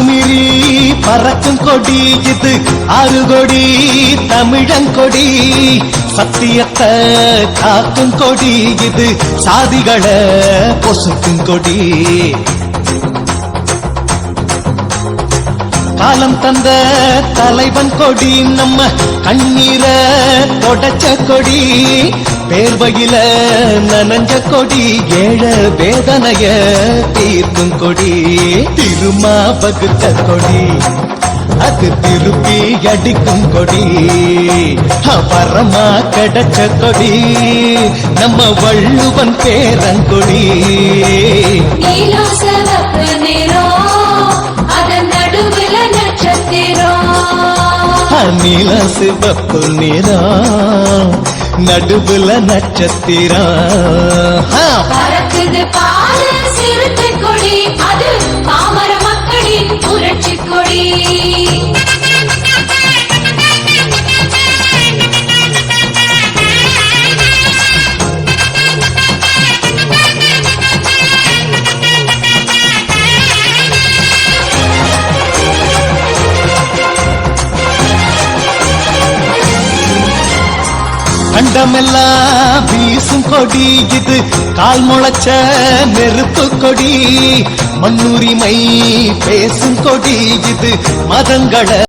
மீறி பறக்கும் கொடி இது ஆறுகொடி தமிழங்கொடி சத்தியத்தை காக்கும் கொடி இது சாதிகளை பொசுக்கும் கொடி காலம் தந்த தலைவன் கொடி நம்ம கண்ணீர தொடச்ச கொடி பேர்வையில நனஞ்ச கொடி ஏழ வேதனைய தீர்க்கும் கொடி திருமா வகுத்த கொடி அது திருப்பி அடிக்கும் கொடி வரமா கிடைச்ச கொடி நம்ம வள்ளுவன் பேரங்கொடி நீல சிவப்பு நிறம் நடுவுல நட்சத்திரம் பறக்குது பால் சிறுத்தை கொடி அது பாமர மக்களின் புரட்சி கொடி கண்டமெல்லாம் வீசும் கொடி இது கால் முளைச்ச நெருப்பு கொடி மண்ணுரிமை பேசும் கொடி இது மதங்களை